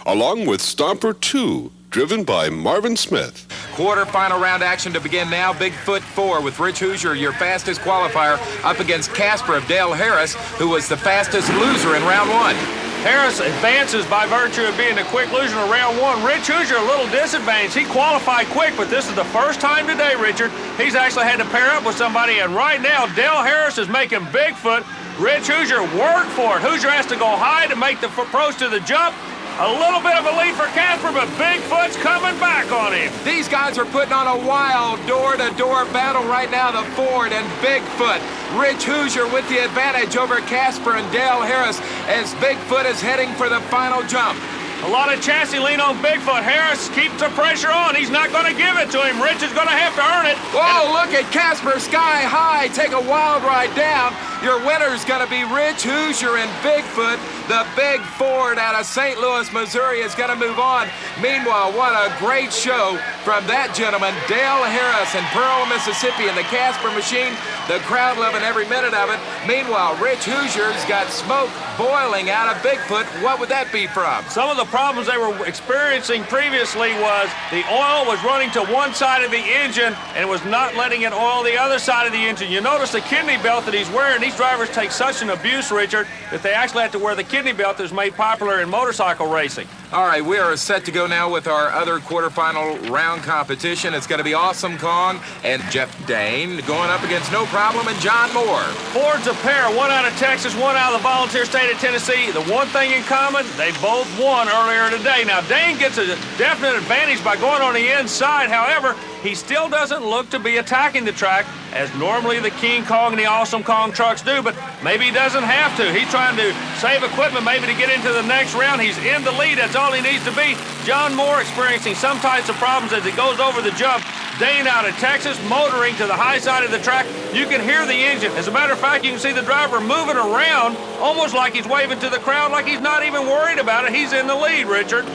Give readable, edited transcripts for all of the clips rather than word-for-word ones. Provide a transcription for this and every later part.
along with Stomper 2, driven by Marvin Smith. Quarterfinal round action to begin now. Bigfoot 4 with Rich Hoosier, your fastest qualifier, up against Casper of Dale Harris, who was the fastest loser in round 1. Harris advances by virtue of being a quick loser in round 1. Rich Hoosier a little disadvantaged. He qualified quick, but this is the first time today, Richard, he's actually had to pair up with somebody, and right now Dale Harris is making Bigfoot. Rich Hoosier worked for it. Hoosier has to go high to make the approach to the jump. A little bit of a lead for Casper, but Bigfoot's coming back on him. These guys are putting on a wild door-to-door battle right now, the Ford and Bigfoot. Rich Hoosier with the advantage over Casper and Dale Harris as Bigfoot is heading for the final jump. A lot of chassis lean on Bigfoot. Harris keeps the pressure on. He's not going to give it to him. Rich is going to have to earn it. Whoa, look at Casper sky high. Take a wild ride down. Your winner's going to be Rich Hoosier and Bigfoot. The big Ford out of St. Louis, Missouri is going to move on. Meanwhile, what a great show from that gentleman, Dale Harris in Pearl, Mississippi, in the Casper machine. The crowd loving every minute of it. Meanwhile, Rich Hoosier's got smoke boiling out of Bigfoot. What would that be from? Some of the problems they were experiencing previously was the oil was running to one side of the engine and was not letting it oil the other side of the engine. You notice the kidney belt that he's wearing. These drivers take such an abuse, Richard, that they actually have to wear the kidney belt that's made popular in motorcycle racing. All right, we are set to go now with our other quarterfinal round competition. It's going to be Awesome Kong and Jeff Dane going up against No Problem and John Moore. Ford's a pair, one out of Texas, one out of the volunteer state of Tennessee. The one thing in common, they both won earlier today. Now, Dane gets a definite advantage by going on the inside. However, he still doesn't look to be attacking the track as normally the King Kong and the Awesome Kong trucks do, but maybe he doesn't have to. He's trying to save equipment maybe to get into the next round. He's in the lead. That's all he needs to be. John Moore experiencing some types of problems as he goes over the jump. Dane out of Texas motoring to the high side of the track. You can hear the engine. As a matter of fact, you can see the driver moving around almost like he's waving to the crowd like he's not even worried about it. He's in the lead, Richard.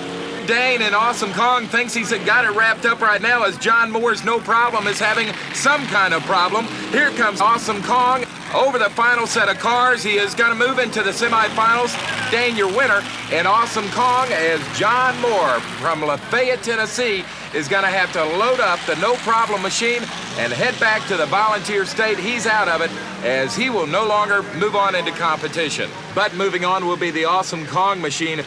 Dane and Awesome Kong thinks he's got it wrapped up right now as John Moore's No Problem is having some kind of problem. Here comes Awesome Kong over the final set of cars. He is going to move into the semifinals. Dane, your winner, and Awesome Kong as John Moore from Lafayette, Tennessee, is going to have to load up the No Problem machine and head back to the volunteer state. He's out of it as he will no longer move on into competition. But moving on will be the Awesome Kong machine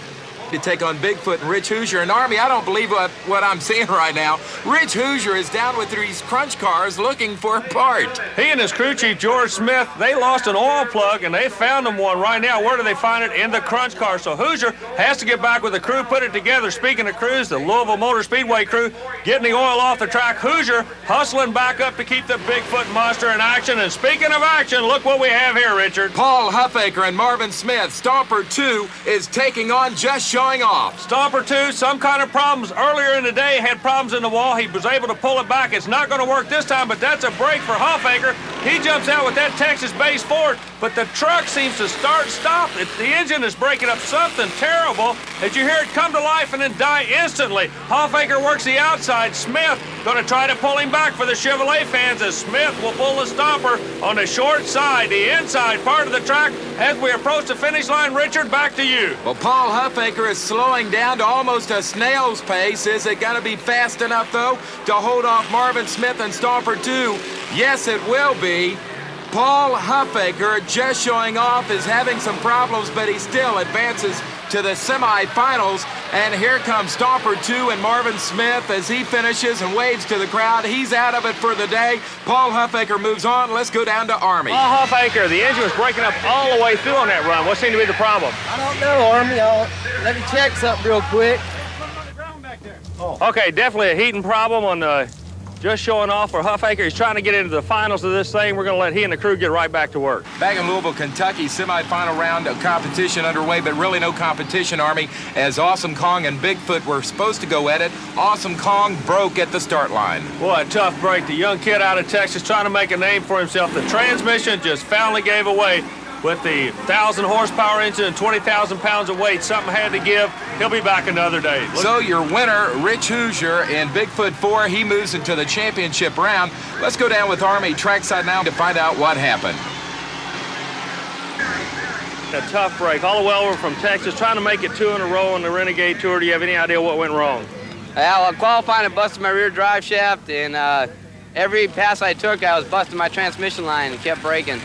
to take on Bigfoot and Rich Hoosier. And Army, I don't believe what I'm seeing right now. Rich Hoosier is down with these crunch cars looking for a part. He and his crew chief, George Smith, they lost an oil plug, and they found him one right now. Where do they find it? In the crunch car. So Hoosier has to get back with the crew, put it together. Speaking of crews, the Louisville Motor Speedway crew getting the oil off the track. Hoosier hustling back up to keep the Bigfoot monster in action. And speaking of action, look what we have here, Richard. Paul Huffaker and Marvin Smith. Stomper 2 is taking on Just Showing Off. Stomper 2, some kind of problems. Earlier in the day, had problems in the wall. He was able to pull it back. It's not going to work this time, but that's a break for Huffaker. He jumps out with that Texas-based Ford, but the truck seems to stop. The engine is breaking up something terrible as you hear it come to life and then die instantly. Huffaker works the outside. Smith going to try to pull him back for the Chevrolet fans as Smith will pull the Stomper on the short side, the inside part of the track. As we approach the finish line, Richard, back to you. Well, Paul Huffaker is slowing down to almost a snail's pace. Is it going to be fast enough, though, to hold off Marvin Smith and Stomper 2? Yes, it will be. Paul Huffaker, Just Showing Off, is having some problems, but he still advances to the semifinals. And here comes Stomper 2 and Marvin Smith as he finishes and waves to the crowd. He's out of it for the day. Paul Huffaker moves on. Let's go down to Army. Paul Huffaker, the engine was breaking up all the way through on that run. What seemed to be the problem? I don't know, Army. Let me check something real quick. Okay, definitely a heating problem on Just Showing Off for Huffaker. He's trying to get into the finals of this thing. We're going to let he and the crew get right back to work. Back in Louisville, Kentucky, semifinal round of competition underway, but really no competition, Army, as Awesome Kong and Bigfoot were supposed to go at it. Awesome Kong broke at the start line. Boy, a tough break. The young kid out of Texas trying to make a name for himself. The transmission just finally gave away. With the 1,000 horsepower engine and 20,000 pounds of weight, something had to give. He'll be back another day. So your winner, Rich Hoosier in Bigfoot 4, he moves into the championship round. Let's go down with Army trackside now to find out what happened. a tough break. All the way over from Texas, trying to make it 2 in a row on the Renegade Tour. Do you have any idea what went wrong? Well, qualifying, I busted my rear drive shaft, and every pass I took, I was busting my transmission line and kept breaking.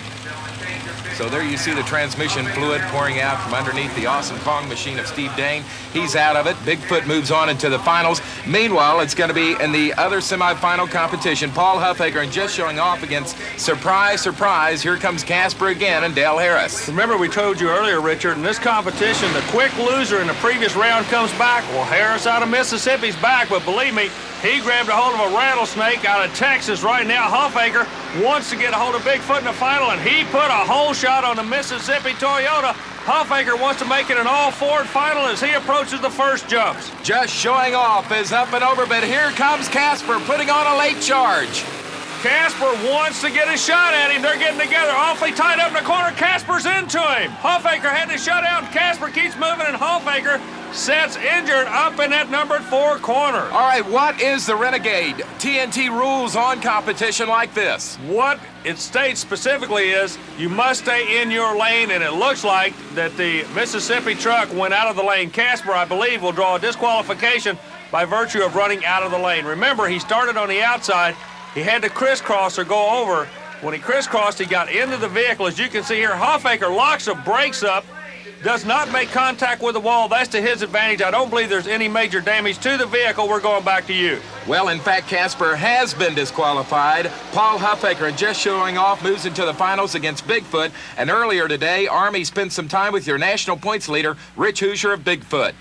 So there you see the transmission fluid pouring out from underneath the Awesome Kong machine of Steve Dane. He's out of it. Bigfoot moves on into the finals. Meanwhile, it's going to be in the other semifinal competition. Paul Huffaker, and just showing off against, surprise, surprise, here comes Casper again and Dale Harris. Remember we told you earlier, Richard, in this competition, the quick loser in the previous round comes back. Well, Harris out of Mississippi's back, but believe me, he grabbed a hold of a rattlesnake out of Texas right now. Huffaker wants to get a hold of Bigfoot in the final, and he put a hole shot on the Mississippi Toyota. Huffaker wants to make it an all-Ford final as he approaches the first jumps. Just showing off is up and over, but here comes Casper putting on a late charge. Casper wants to get a shot at him. They're getting together, awfully tight up in the corner. Casper's into him. Huffaker had to shut out. Casper keeps moving, and Huffaker sets injured up in that number 4 corner. All right, what is the Renegade TNT rules on competition like this? What it states specifically is you must stay in your lane, and it looks like that the Mississippi truck went out of the lane. Casper, I believe, will draw a disqualification by virtue of running out of the lane. Remember, he started on the outside. He had to crisscross or go over. When he crisscrossed, he got into the vehicle. As you can see here, Huffaker locks the brakes up, does not make contact with the wall. That's to his advantage. I don't believe there's any major damage to the vehicle. We're going back to you. Well, in fact, Casper has been disqualified. Paul Huffaker, just showing off, moves into the finals against Bigfoot. And earlier today, Army spent some time with your national points leader, Rich Hoosier of Bigfoot.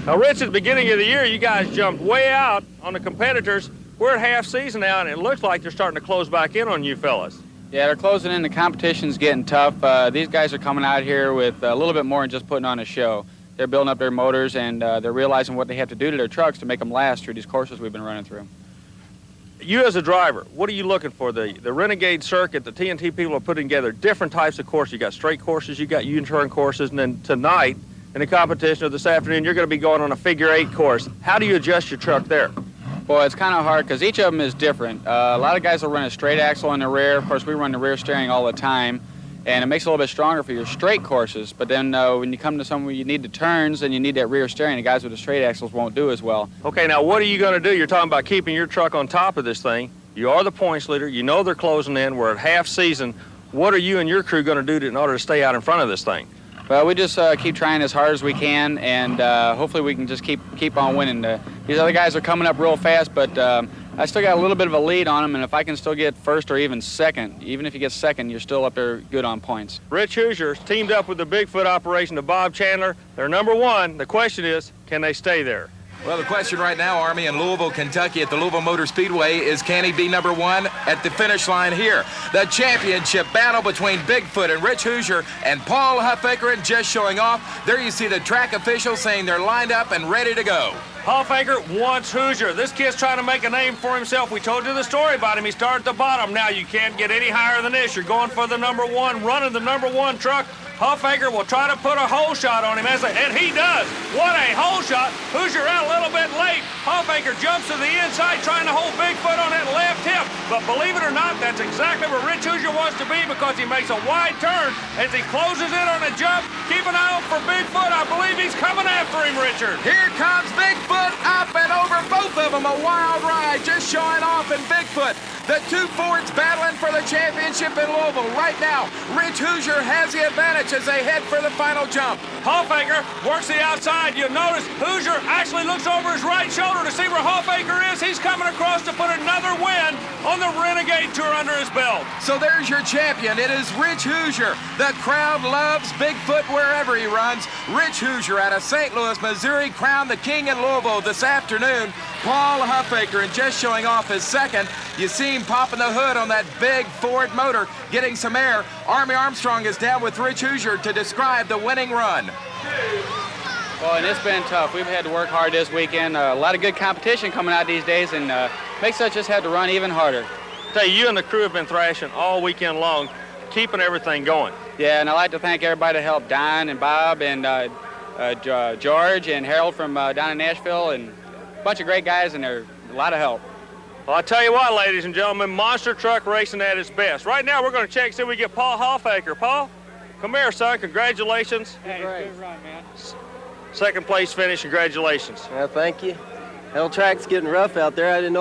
Now, Rich, at the beginning of the year, you guys jumped way out on the competitors. We're at half season now, and it looks like they're starting to close back in on you fellas. Yeah, they're closing in. The competition's getting tough. These guys are coming out here with a little bit more than just putting on a show. They're building up their motors, and they're realizing what they have to do to their trucks to make them last through these courses we've been running through. You as a driver, what are you looking for? The Renegade circuit, the TNT people are putting together different types of courses. You got straight courses, you got U-turn courses, and then tonight in the competition or this afternoon, you're going to be going on a figure-8 course. How do you adjust your truck there? Well, it's kind of hard because each of them is different. A lot of guys will run a straight axle in the rear. Of course, we run the rear steering all the time, and it makes it a little bit stronger for your straight courses. But then when you come to some where you need the turns and you need that rear steering, the guys with the straight axles won't do as well. Okay, now what are you going to do? You're talking about keeping your truck on top of this thing. You are the points leader. You know they're closing in. We're at half season. What are you and your crew going to do in order to stay out in front of this thing? Well, we just keep trying as hard as we can, and hopefully we can just keep on winning. These other guys are coming up real fast, but I still got a little bit of a lead on them, and if I can still get first or even second, even if you get second, you're still up there good on points. Rich Hoosier's teamed up with the Bigfoot operation to Bob Chandler. They're number 1. The question is, can they stay there? Well, the question right now, Army, in Louisville, Kentucky at the Louisville Motor Speedway is, can he be number 1 at the finish line here? The championship battle between Bigfoot and Rich Hoosier and Paul Huffaker, and just showing off. There you see the track officials saying they're lined up and ready to go. Huffaker wants Hoosier. This kid's trying to make a name for himself. We told you the story about him. He started at the bottom. Now you can't get any higher than this. You're going for the number 1, running the number 1 truck. Huffaker will try to put a hole shot on him, and he does. What a hole shot. Hoosier out a little bit late. Huffaker jumps to the inside trying to hold Bigfoot on that left hip. But believe it or not, that's exactly where Rich Hoosier wants to be, because he makes a wide turn as he closes in on a jump. Keep an eye out for Bigfoot. I believe he's coming after him, Richard. Here comes Bigfoot, up and over, both of them. A wild ride, just showing off in Bigfoot. The 2 Fords battling for the championship in Louisville right now. Rich Hoosier has the advantage as they head for the final jump. Huffaker works the outside. You'll notice Hoosier actually looks over his right shoulder to see where Huffaker is. He's coming across to put another win on the Renegade Tour under his belt. So there's your champion. It is Rich Hoosier. The crowd loves Bigfoot wherever he runs. Rich Hoosier out of St. Louis, Missouri, crowned the king in Louisville this afternoon. Paul Huffaker, and just showing off his second. You see him popping the hood on that big Ford motor, getting some air. Army Armstrong is down with Rich Hoosier to describe the winning run. Well, and it's been tough. We've had to work hard this weekend. A lot of good competition coming out these days, and makes us just have to run even harder. Tell you and the crew have been thrashing all weekend long, keeping everything going. Yeah, and I'd like to thank everybody that helped, Don and Bob and George and Harold from down in Nashville, and a bunch of great guys, and they're a lot of help. Well, I tell you what, ladies and gentlemen, monster truck racing at its best. Right now, we're going to check, see if we get Paul Huffaker. Paul? Come here, son. Congratulations. Hey, good run, man. Second place finish. Congratulations. Thank you. Hell, track's getting rough out there. I didn't know.